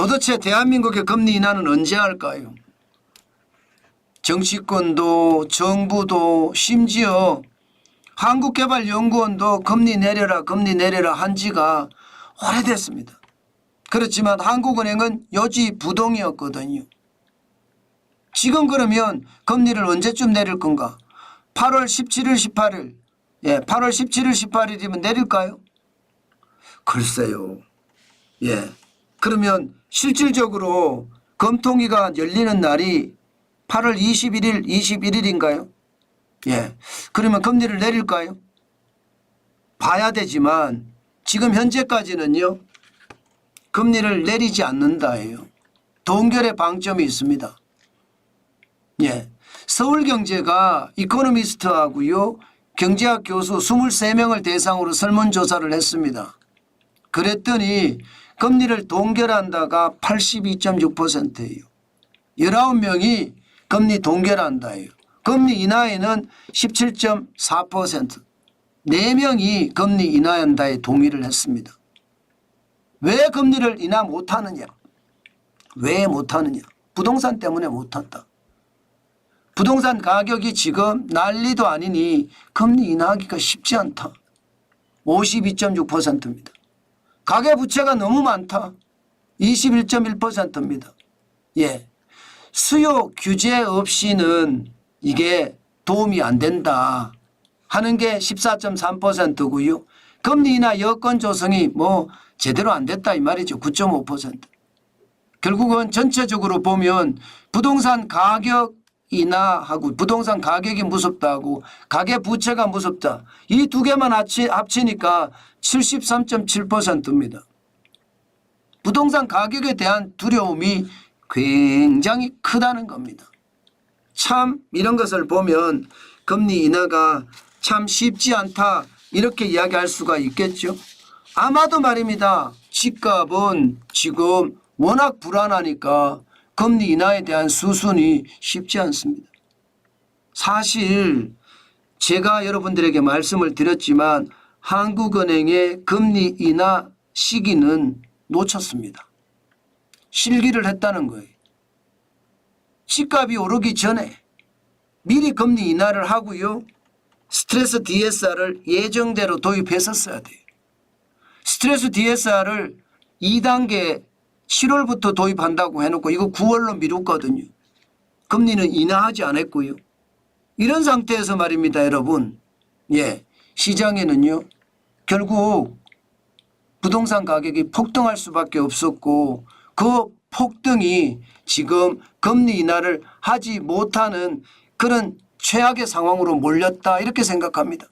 도대체 대한민국의 금리 인하는 언제 할까요? 정치권도 정부도 심지어 한국개발연구원도 금리 내려라 한 지가 오래됐습니다. 그렇지만 한국은행은 요지부동이었거든요. 지금 그러면 금리를 언제쯤 내릴 건가? 8월 17일 18일 8월 17일 18일이면 내릴까요? 글쎄요. 그러면 실질적으로 검토위가 열리는 날이 8월 21일 21일인가요? 그러면 금리를 내릴까요? 봐야 되지만 지금 현재까지는요. 금리를 내리지 않는다예요. 동결의 방점이 있습니다. 서울경제가 이코노미스트하고요. 경제학 교수 23명을 대상으로 설문조사를 했습니다. 그랬더니 금리를 동결한다가 82.6%예요. 19명이 금리 동결한다예요. 금리 인하에는 17.4%, 4명이 금리 인하한다에 동의를 했습니다. 왜 금리를 인하 못하느냐? 왜 못하느냐? 부동산 때문에 못한다. 부동산 가격이 지금 난리도 아니니 금리 인하하기가 쉽지 않다. 52.6%입니다. 가계부채가 너무 많다. 21.1%입니다. 수요 규제 없이는 이게 도움이 안 된다 하는 게 14.3%고요. 금리 인하 여건 조성이 제대로 안 됐다 이 말이죠. 9.5%. 결국은 전체적으로 보면 부동산 가격 인하하고 부동산 가격이 무섭다고 가계부채가 무섭다. 이 두 개만 합치니까 73.7%입니다. 부동산 가격에 대한 두려움이 굉장히 크다는 겁니다. 참 이런 것을 보면 금리 인하가 참 쉽지 않다 이렇게 이야기할 수가 있겠죠. 아마도 말입니다. 집값은 지금 워낙 불안하니까 금리 인하에 대한 수순이 쉽지 않습니다. 사실 제가 여러분들에게 말씀을 드렸지만 한국은행의 금리 인하 시기는 놓쳤습니다. 실기를 했다는 거예요. 집값이 오르기 전에 미리 금리 인하를 하고요. 스트레스 DSR을 예정대로 도입했었어야 돼요. 스트레스 DSR을 2단계 7월부터 도입한다고 해놓고 이거 9월로 미뤘거든요. 금리는 인하하지 않았고요. 이런 상태에서 말입니다. 여러분. 시장에는요. 결국 부동산 가격이 폭등할 수밖에 없었고 그 폭등이 지금 금리 인하를 하지 못하는 그런 최악의 상황으로 몰렸다 이렇게 생각합니다.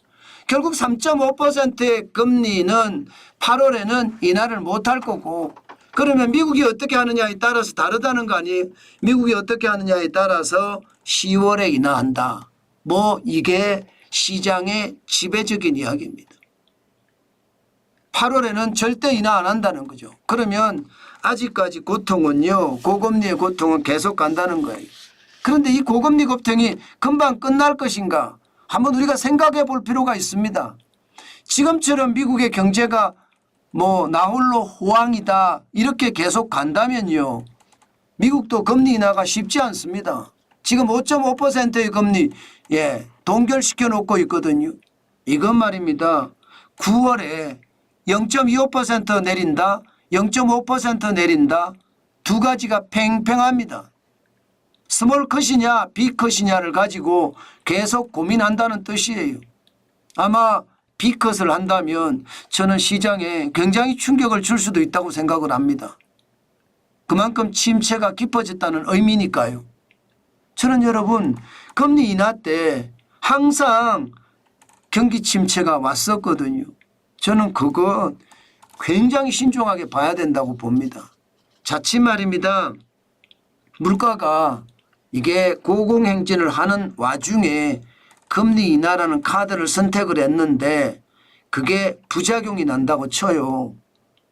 결국 3.5%의 금리는 8월에는 인하를 못할 거고 그러면 미국이 어떻게 하느냐에 따라서 다르다는 거 아니에요. 미국이 어떻게 하느냐에 따라서 10월에 인하한다. 이게 시장의 지배적인 이야기입니다. 8월에는 절대 인하 안 한다는 거죠. 그러면 아직까지 고통은요. 고금리의 고통은 계속 간다는 거예요. 그런데 이 고금리 고통이 금방 끝날 것인가 한번 우리가 생각해 볼 필요가 있습니다. 지금처럼 미국의 경제가 나홀로 호황이다 이렇게 계속 간다면요. 미국도 금리 인하가 쉽지 않습니다. 지금 5.5%의 금리 동결시켜 놓고 있거든요. 이건 말입니다. 9월에 0.25% 내린다 0.5% 내린다 두 가지가 팽팽합니다. 스몰 컷이냐 빅컷이냐를 가지고 계속 고민한다는 뜻이에요. 아마 빅컷을 한다면 저는 시장에 굉장히 충격을 줄 수도 있다고 생각을 합니다. 그만큼 침체가 깊어졌다는 의미니까요. 저는 여러분 금리 인하 때 항상 경기 침체가 왔었거든요. 저는 그거 굉장히 신중하게 봐야 된다고 봅니다. 자칫 말입니다. 물가가 이게 고공행진을 하는 와중에 금리 인하라는 카드를 선택을 했는데 그게 부작용이 난다고 쳐요.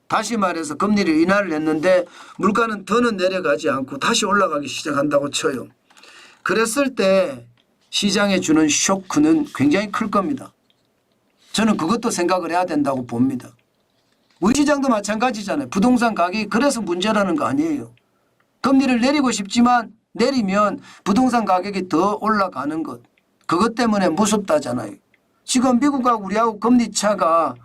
다시 말해서 금리를 인하를 했는데 물가는 더는 내려가지 않고 다시 올라가기 시작한다고 쳐요. 그랬을 때 시장에 주는 쇼크는 굉장히 클 겁니다. 저는 그것도 생각을 해야 된다고 봅니다. 우리 시장도 마찬가지잖아요. 부동산 가격이 그래서 문제라는 거 아니에요. 금리를 내리고 싶지만 내리면 부동산 가격이 더 올라가는 것. 그것 때문에 무섭다잖아요. 지금 미국하고 우리하고 금리 차가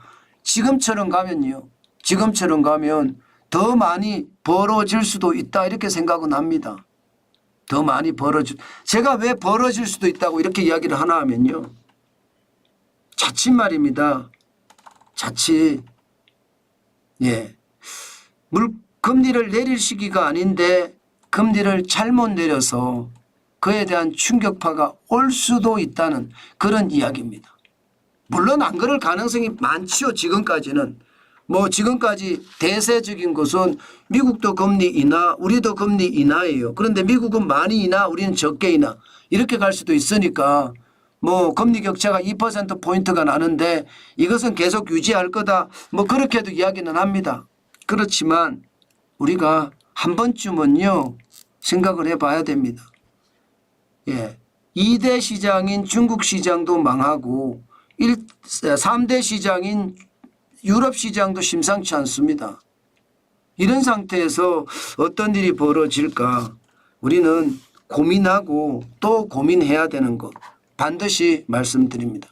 지금처럼 가면요. 지금처럼 가면 더 많이 벌어질 수도 있다 이렇게 생각은 합니다. 더 많이 제가 왜 벌어질 수도 있다고 이렇게 이야기를 하나 하면요. 자칫 말입니다. 자칫 예, 금리를 내릴 시기가 아닌데 금리를 잘못 내려서 그에 대한 충격파가 올 수도 있다는 그런 이야기입니다. 물론 안 그럴 가능성이 많지요. 지금까지는. 뭐 지금까지 대세적인 것은 미국도 금리 인하 우리도 금리 인하예요. 그런데 미국은 많이 인하 우리는 적게 인하 이렇게 갈 수도 있으니까 뭐 금리 격차가 2%포인트가 나는데 이것은 계속 유지할 거다. 뭐 그렇게도 이야기는 합니다. 그렇지만 우리가 한 번쯤은요 생각을 해봐야 됩니다. 예, 2대 시장인 중국 시장도 망하고 3대 시장인 유럽 시장도 심상치 않습니다. 이런 상태에서 어떤 일이 벌어질까 우리는 고민하고 또 고민해야 되는 것 반드시 말씀드립니다.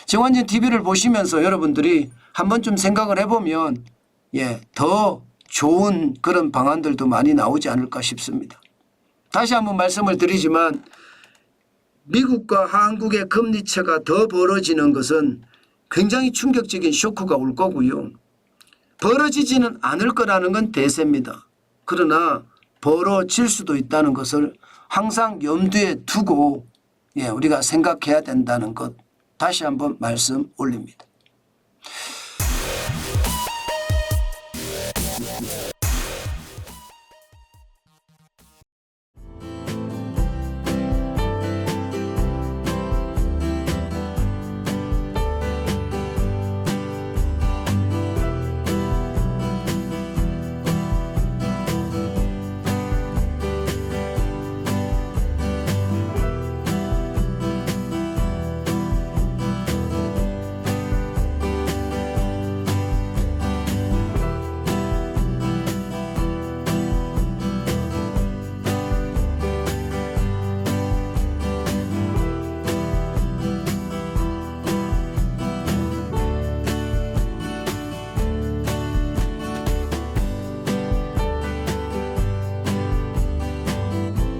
정관진 TV를 보시면서 여러분들이 한 번쯤 생각을 해보면 더 좋은 그런 방안들도 많이 나오지 않을까 싶습니다. 다시 한번 말씀을 드리지만 미국과 한국의 금리차가 더 벌어지는 것은 굉장히 충격적인 쇼크가 올 거고요. 벌어지지는 않을 거라는 건 대세입니다. 그러나 벌어질 수도 있다는 것을 항상 염두에 두고 우리가 생각해야 된다는 것 다시 한번 말씀 올립니다.